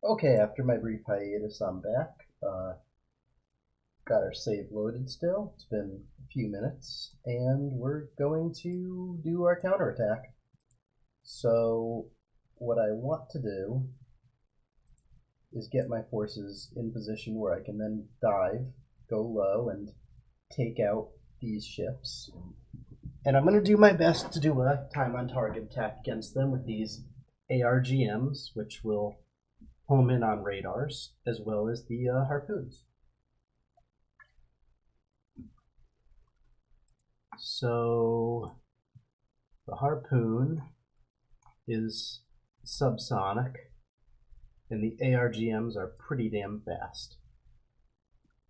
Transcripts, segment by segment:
Okay, after my brief hiatus, I'm back. Got our save loaded still. It's been a few minutes, and we're going to do our counterattack. So, what I want to do is get my forces in position where I can then dive, go low, and take out these ships. And I'm going to do my best to do a time on target attack against them with these ARGMs, which will home in on radars, as well as the harpoons. So the harpoon is subsonic, and the ARGMs are pretty damn fast.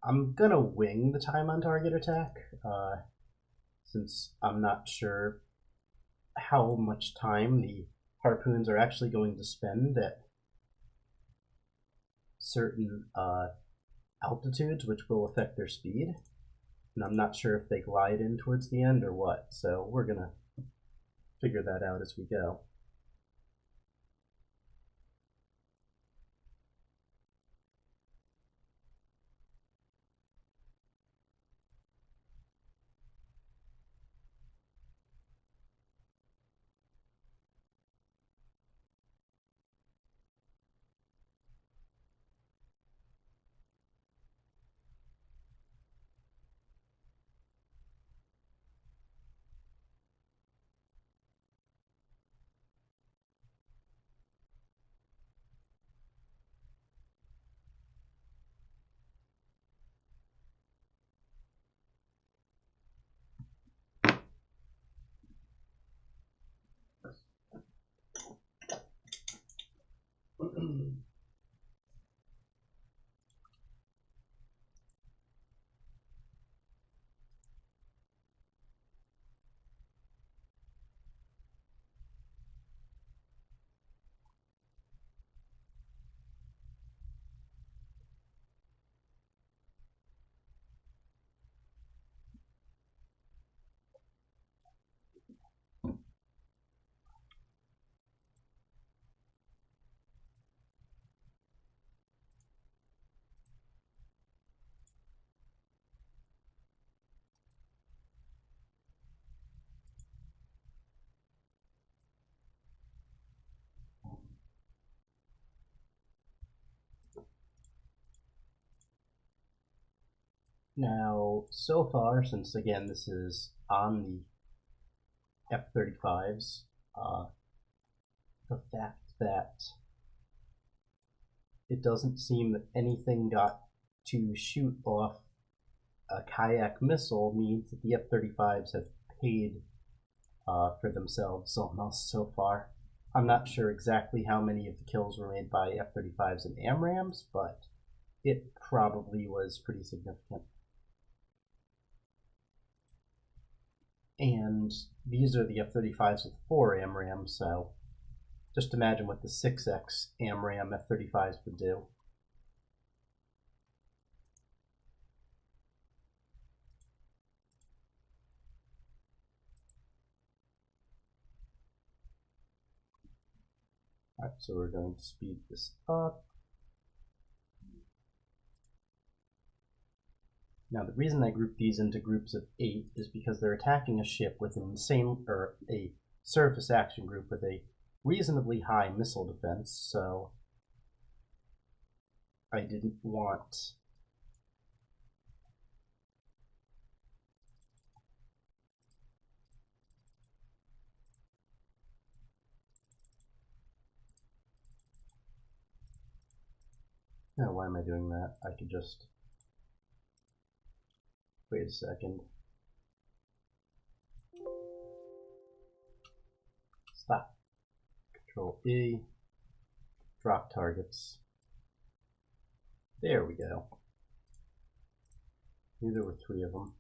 I'm gonna wing the time on target attack, since I'm not sure how much time the harpoons are actually going to spend at certain altitudes, which will affect their speed. And I'm not sure if they glide in towards the end or what, so we're gonna figure that out as we go. Now, so far, since again this is on the F-35s, the fact that it doesn't seem that anything got to shoot off a kayak missile means that the F-35s have paid for themselves almost so far. I'm not sure exactly how many of the kills were made by F-35s and AMRAAMs, but it probably was pretty significant. And these are the F-35s with 4 AMRAAMs, so just imagine what the 6X AMRAAM F-35s would do. Alright, so we're going to speed this up. Now, the reason I group these into groups of 8 is because they're attacking a ship with an insane, or a surface action group with a reasonably high missile defense, so I didn't want now, why am I doing that? I could just wait a second. Stop. Control E. Drop targets. There we go. There were 3 of them.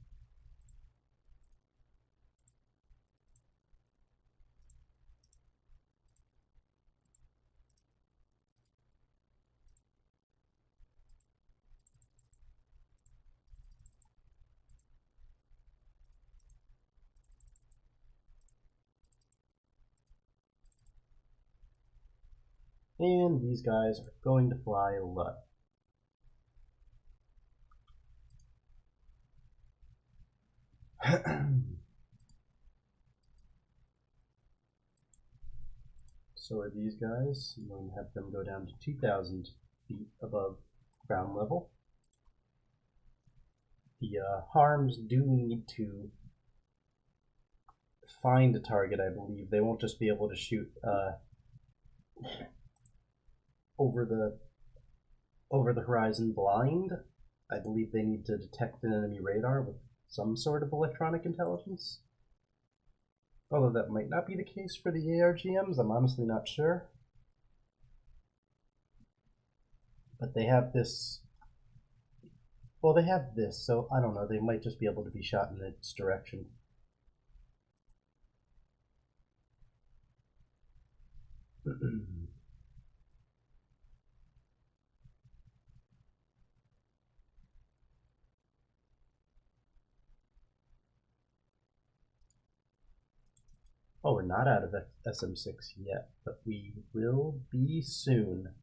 And these guys are going to fly low. So are these guys. I'm going to have them go down to 2,000 feet above ground level. The harms do need to find a target, I believe. They won't just be able to shoot over the horizon blind. I believe they need to detect an enemy radar with some sort of electronic intelligence. Although that might not be the case for the ARGMs, I'm honestly not sure. But they have this. Well, they have this, so I don't know. They might just be able to be shot in its direction. Oh, we're not out of SM6 yet, but we will be soon.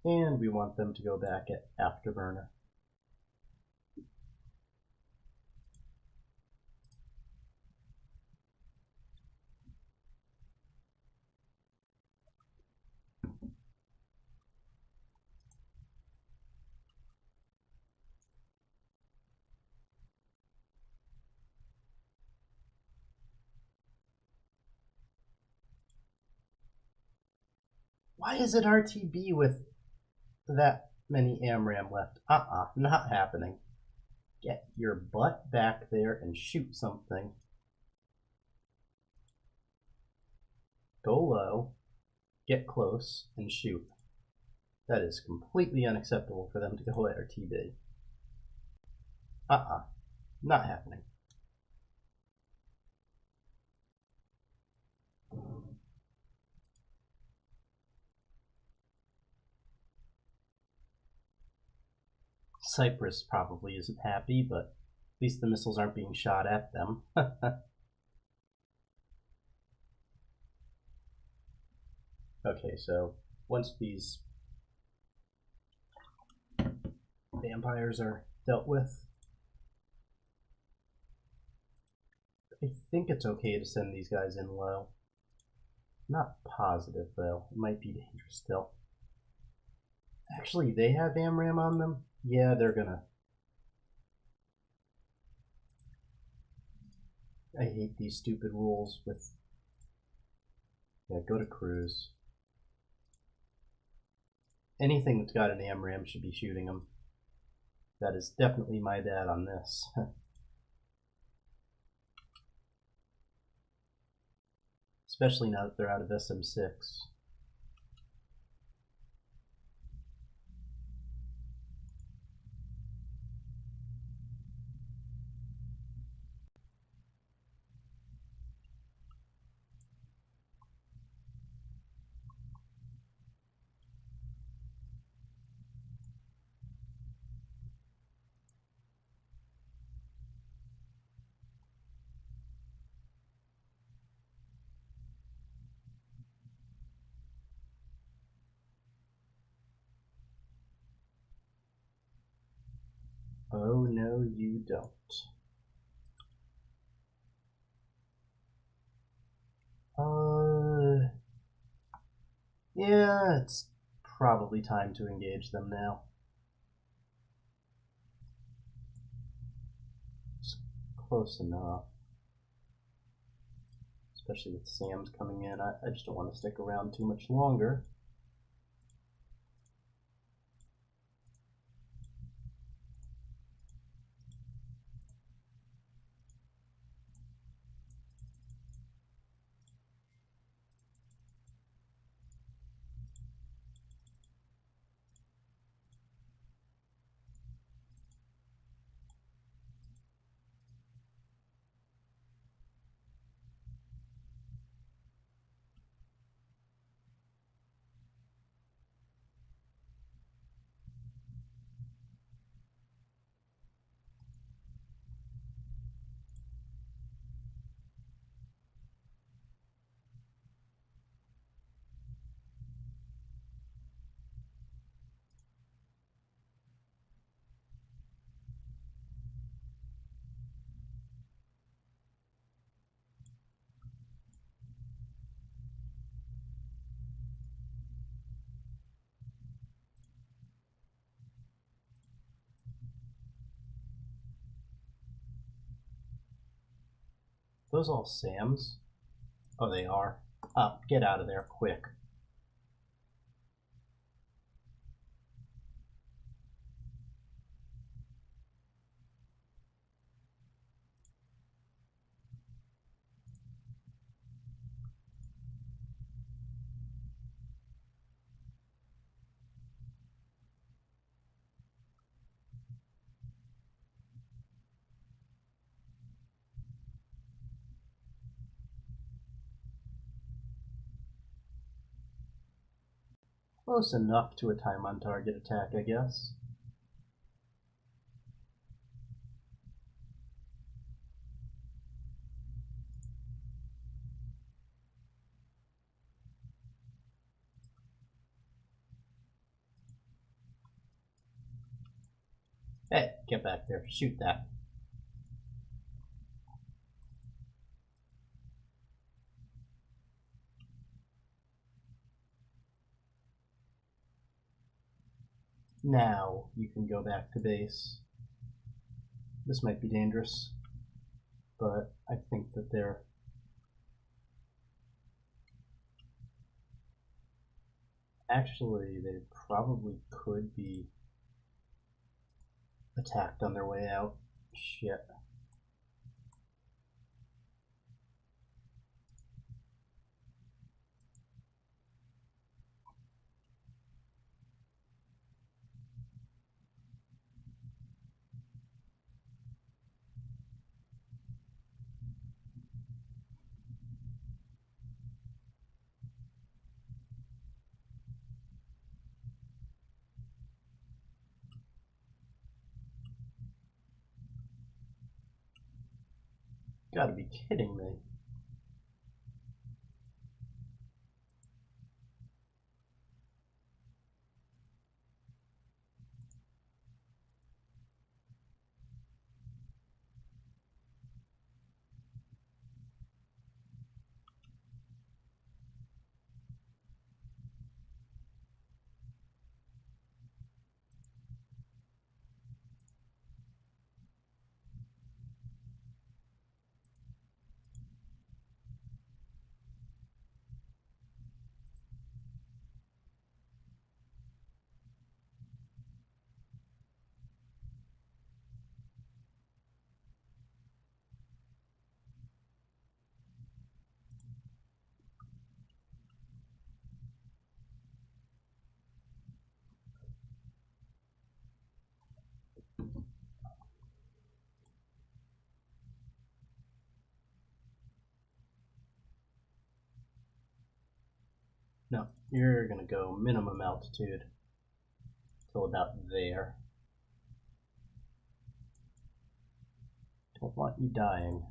And we want them to go back at Afterburner. Why is it RTB with that many AMRAM left? Not happening. Get your butt back there and shoot something. Go low, get close, and shoot. That is completely unacceptable for them to go at RTB. Not happening. Cyprus probably isn't happy, but at least the missiles aren't being shot at them. Okay, so once these vampires are dealt with, I think it's okay to send these guys in low. Not positive, though. It might be dangerous still. Actually, they have AMRAM on them? Yeah, they're gonna... I hate these stupid rules with... Yeah, go to cruise. Anything that's got an AMRAM should be shooting them. That is definitely my bad on this. Especially now that they're out of SM6. Oh, no, you don't. Yeah, it's probably time to engage them now. It's close enough. Especially with Sam's coming in. I just don't want to stick around too much longer. Those all SAMs? Oh, they are. Up, get out of there, quick. Close enough to a time on target attack, I guess. Hey, get back there. Shoot that. Now you can go back to base. This might be dangerous, but I think that they're... Actually, they probably could be attacked on their way out. Shit. Gotta be kidding me. No, you're gonna go minimum altitude till about there. Don't want you dying.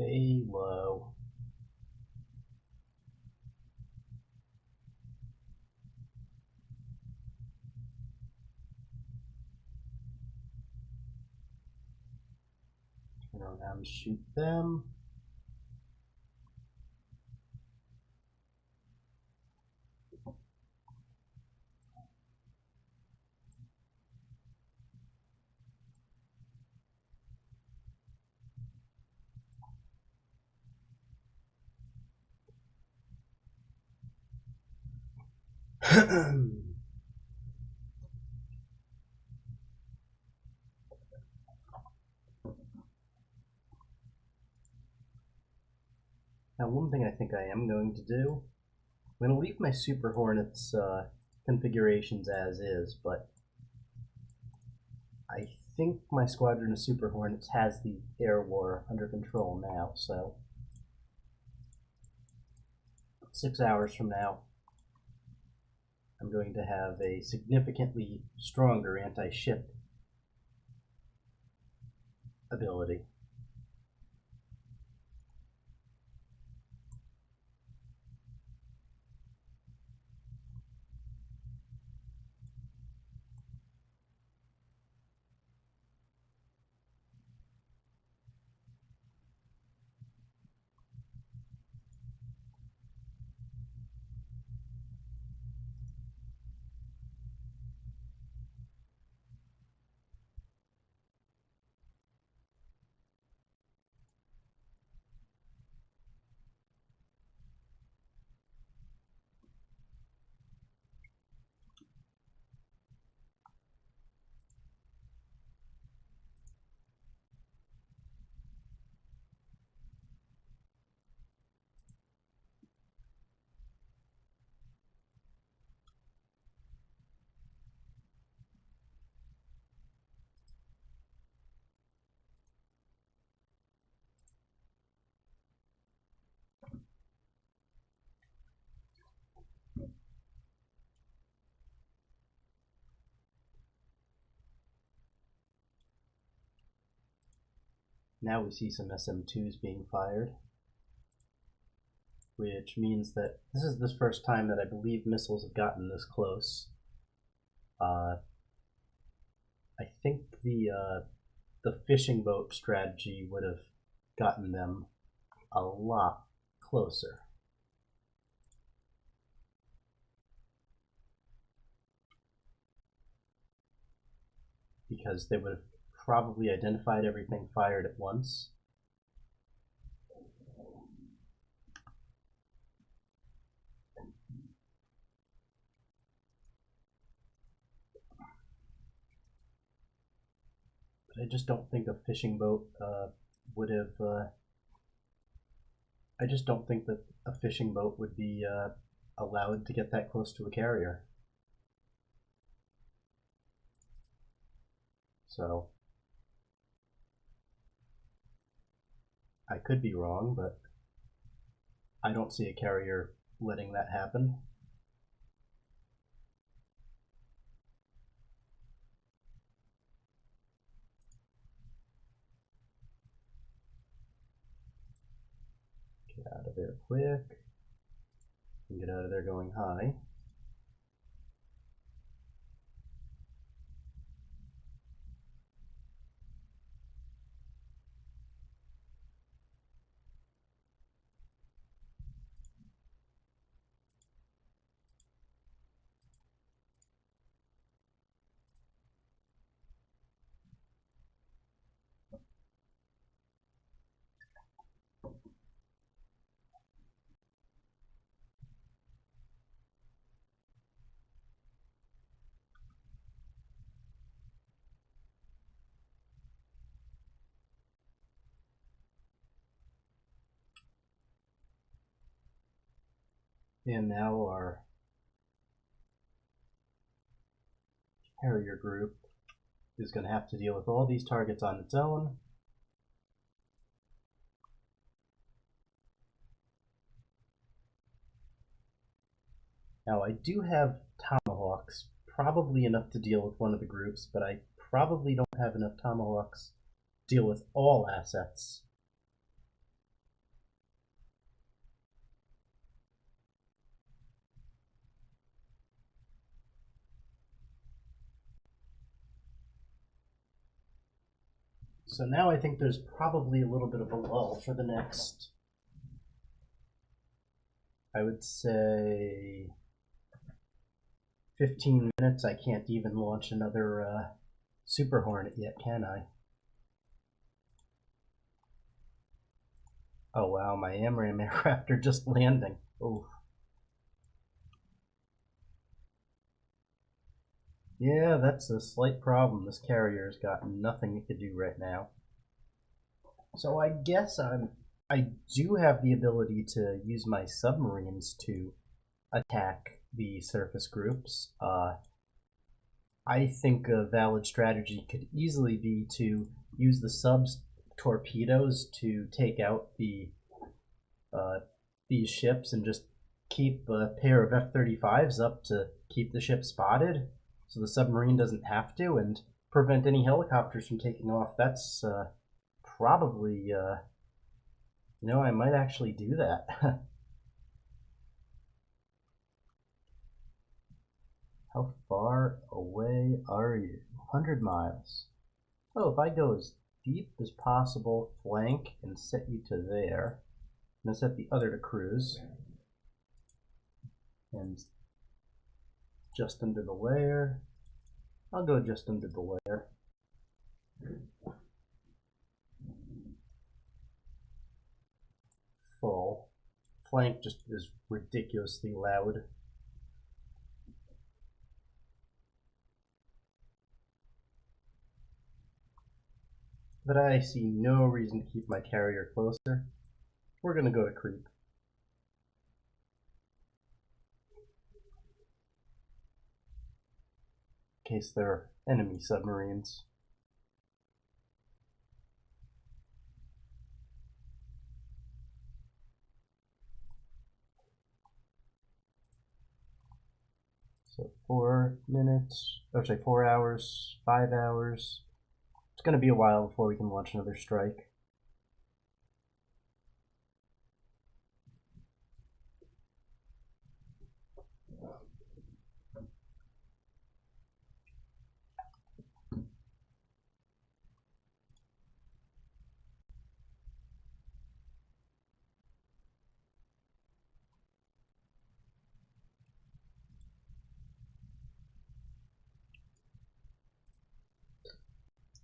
Stay low. Turn around and shoot them. Now, one thing I think I am going to do, I'm going to leave my Super Hornets configurations as is, but I think my squadron of Super Hornets has the air war under control now, so 6 hours from now, I'm going to have a significantly stronger anti-ship ability. Now we see some SM2s being fired, which means that this is the first time that I believe missiles have gotten this close. I think the fishing boat strategy would have gotten them a lot closer. Because they would have probably identified everything fired at once. But I just don't think a fishing boat would have. I just don't think that a fishing boat would be allowed to get that close to a carrier. So I could be wrong, but I don't see a carrier letting that happen. Get out of there quick. And get out of there going high. And now our carrier group is going to have to deal with all these targets on its own. Now I do have Tomahawks, probably enough to deal with one of the groups, but I probably don't have enough Tomahawks to deal with all assets. So now I think there's probably a little bit of a lull for the next, I would say, 15 minutes. I can't even launch another Super Hornet yet, can I? Oh wow, my AMRAAM aircraft are just landing. Oh. Yeah, that's a slight problem. This carrier's got nothing it could do right now. So I guess I do have the ability to use my submarines to attack the surface groups. I think a valid strategy could easily be to use the sub's torpedoes to take out these ships and just keep a pair of F-35s up to keep the ship spotted, so the submarine doesn't have to, and prevent any helicopters from taking off. That's probably, I might actually do that. How far away are you? 100 miles. Oh, if I go as deep as possible, flank, and set you to there, and set the other to cruise, and just under the layer. I'll go just under the layer. Full. Flank just is ridiculously loud. But I see no reason to keep my carrier closer. We're going to go to creep. In case there are enemy submarines. So 4 minutes, 4 hours, 5 hours. It's going to be a while before we can launch another strike.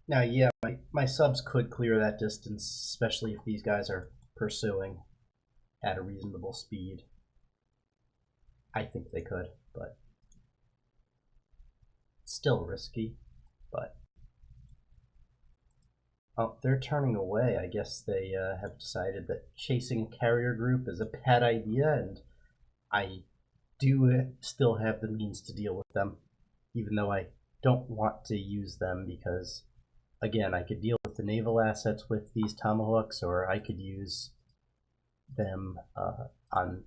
Now, yeah, my subs could clear that distance, especially if these guys are pursuing at a reasonable speed. I think they could, but still risky. But oh, they're turning away. I guess they have decided that chasing a carrier group is a bad idea, and I do still have the means to deal with them, even though I don't want to use them because, again, I could deal with the naval assets with these tomahawks, or I could use them on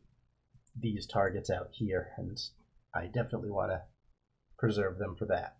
these targets out here, and I definitely want to preserve them for that.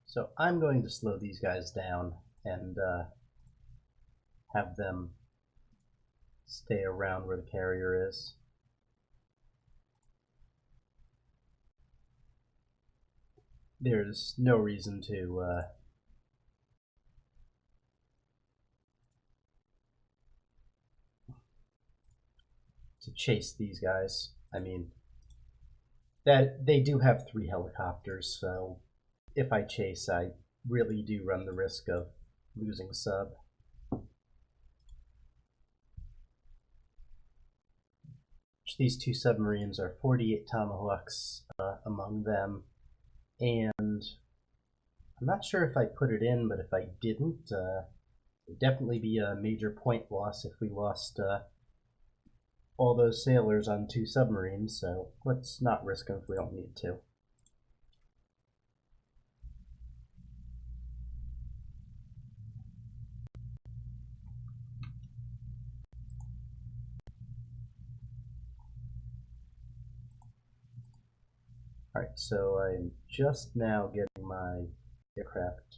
So I'm going to slow these guys down and have them stay around where the carrier is. There's no reason to chase these guys. I mean, that they do have 3 helicopters, so if I chase, I really do run the risk of losing sub. These 2 submarines are 48 Tomahawks among them, and I'm not sure if I put it in, but if I didn't, it'd definitely be a major point loss if we lost all those sailors on 2 submarines, so let's not risk them if we don't need to. Alright, so I'm just now getting my aircraft.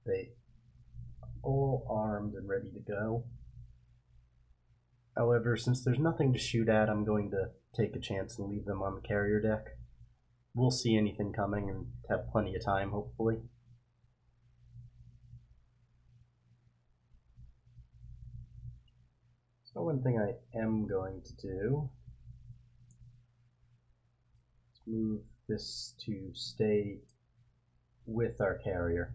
They all armed and ready to go. However, since there's nothing to shoot at, I'm going to take a chance and leave them on the carrier deck. We'll see anything coming and have plenty of time, hopefully. So one thing I am going to do is move this to stay with our carrier.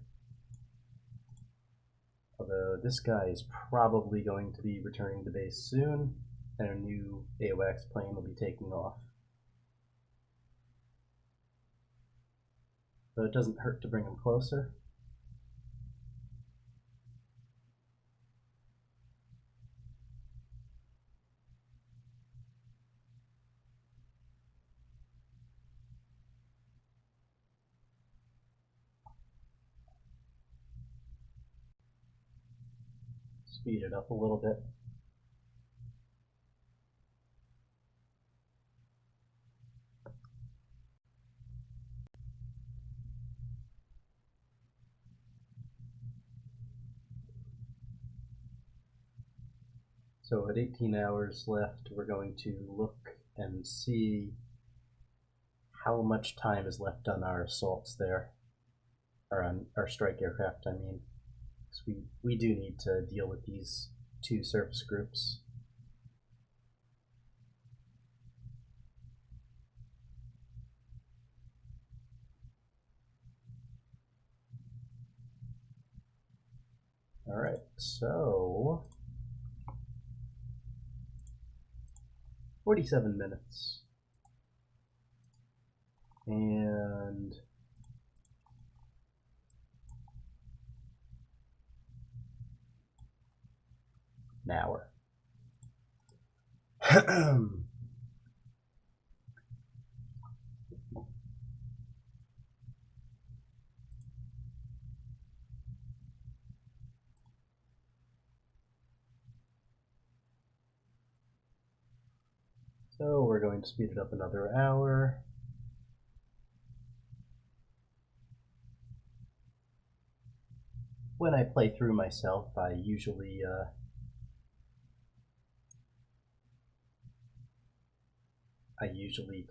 Although this guy is probably going to be returning to base soon, and a new AWACS plane will be taking off. So it doesn't hurt to bring him closer. Speed it up a little bit. So at 18 hours left, we're going to look and see how much time is left on our assaults there, or on our strike aircraft, I mean. Because we do need to deal with these two surface groups. Alright, so 47 minutes. And an hour. So we're going to speed it up another hour. When I play through myself, I usually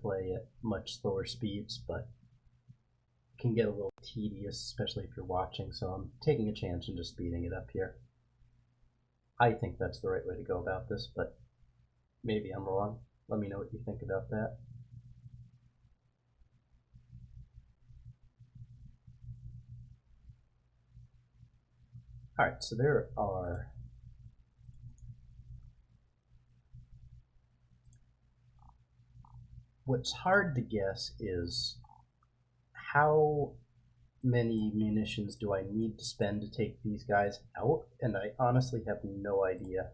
play at much slower speeds, but it can get a little tedious, especially if you're watching, so I'm taking a chance and just speeding it up here. I think that's the right way to go about this, but maybe I'm wrong. Let me know what you think about that. Alright, so there are what's hard to guess is how many munitions do I need to spend to take these guys out, and I honestly have no idea.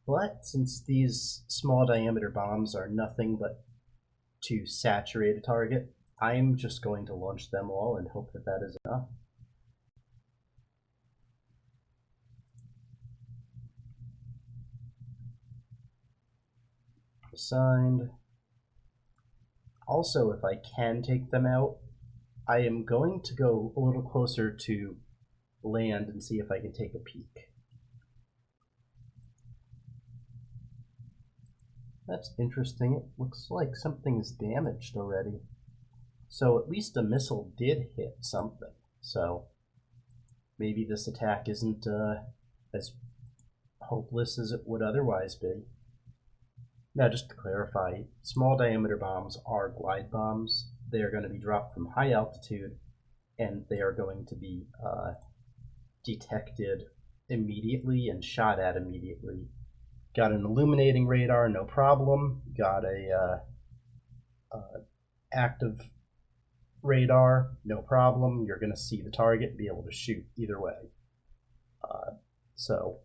But since these small diameter bombs are nothing but to saturate a target, I'm just going to launch them all and hope that that is enough. Assigned. Also, if I can take them out, I am going to go a little closer to land and see if I can take a peek. That's interesting. It looks like something's damaged already. So at least a missile did hit something. So maybe this attack isn't as hopeless as it would otherwise be. Now, just to clarify, small diameter bombs are glide bombs. They are going to be dropped from high altitude, and they are going to be detected immediately and shot at immediately. Got an illuminating radar, no problem. Got a active radar, no problem. You're going to see the target and be able to shoot either way. So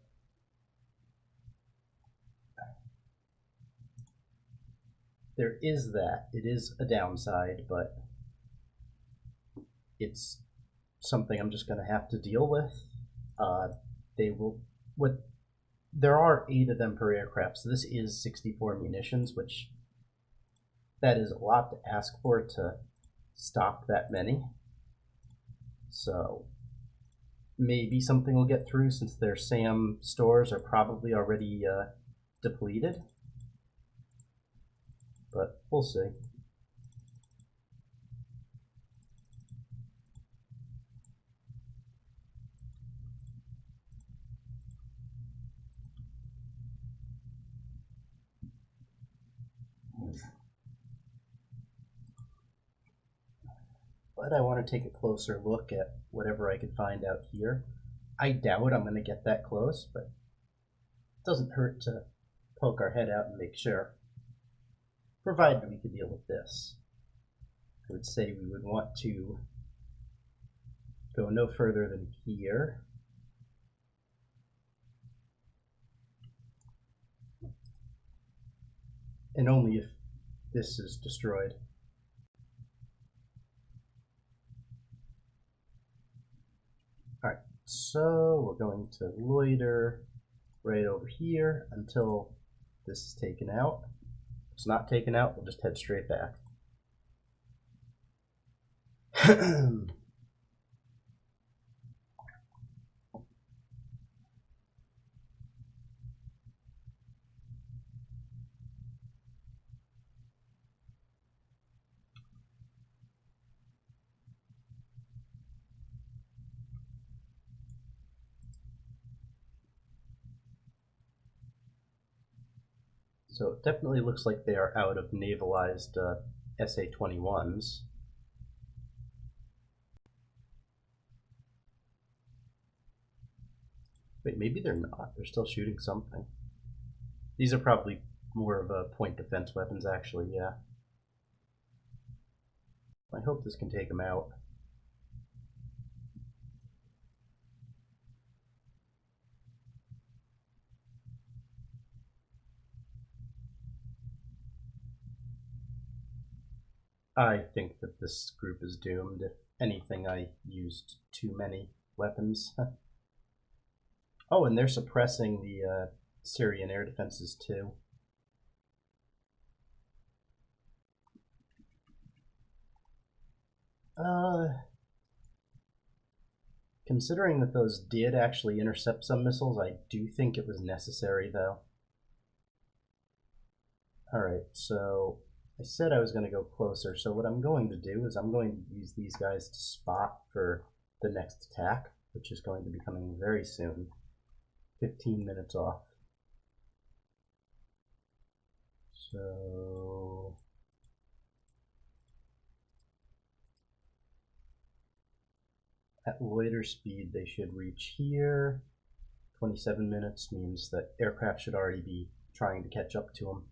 there is that. It is a downside, but it's something I'm just going to have to deal with. There are 8 of them per aircraft, so this is 64 munitions, which that is a lot to ask for to stop that many. So maybe something will get through since their SAM stores are probably already depleted. But we'll see. But I want to take a closer look at whatever I can find out here. I doubt I'm going to get that close, but it doesn't hurt to poke our head out and make sure. Provided we can deal with this. I would say we would want to go no further than here. And only if this is destroyed. Alright, so we're going to loiter right over here until this is taken out. If it's not taken out, we'll just head straight back. So it definitely looks like they are out of navalized SA-21s. Wait, maybe they're not. They're still shooting something. These are probably more of a point defense weapons, actually, yeah. I hope this can take them out. I think that this group is doomed. If anything, I used too many weapons. Oh, and they're suppressing the Syrian air defenses too. Considering that those did actually intercept some missiles, I do think it was necessary, though. Alright, so I said I was going to go closer, so what I'm going to do is I'm going to use these guys to spot for the next attack, which is going to be coming very soon. 15 minutes off. So at loiter speed, they should reach here. 27 minutes means that aircraft should already be trying to catch up to them.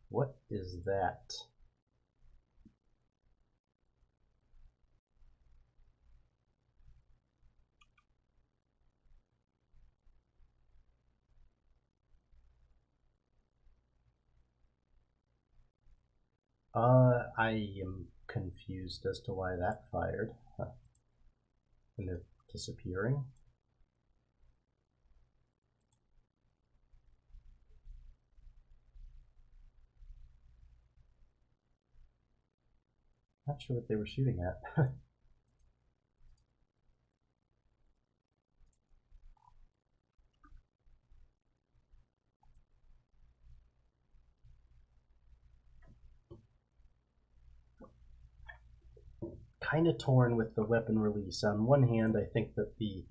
What is that? I am confused as to why that fired. And they're disappearing. Not sure what they were shooting at. Kind of torn with the weapon release. On one hand, I think that the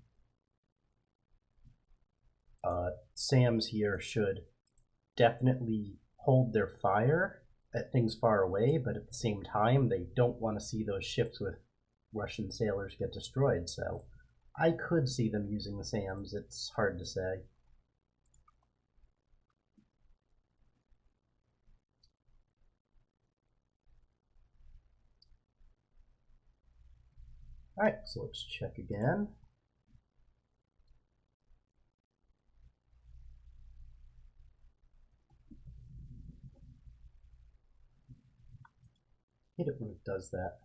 SAMs here should definitely hold their fire at things far away, but at the same time, they don't want to see those ships with Russian sailors get destroyed, so I could see them using the SAMs. It's hard to say. Alright, so let's check again. Hate it when it does that.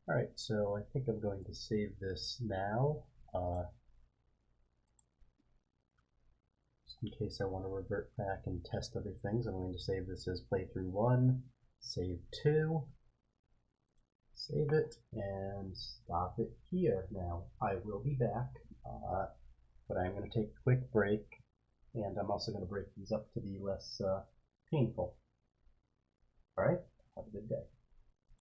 Alright, so I think I'm going to save this now, just in case I want to revert back and test other things. I'm going to save this as playthrough 1, save 2, save it, and stop it here. Now, I will be back, but I'm going to take a quick break, and I'm also going to break these up to be less painful. Alright, have a good day.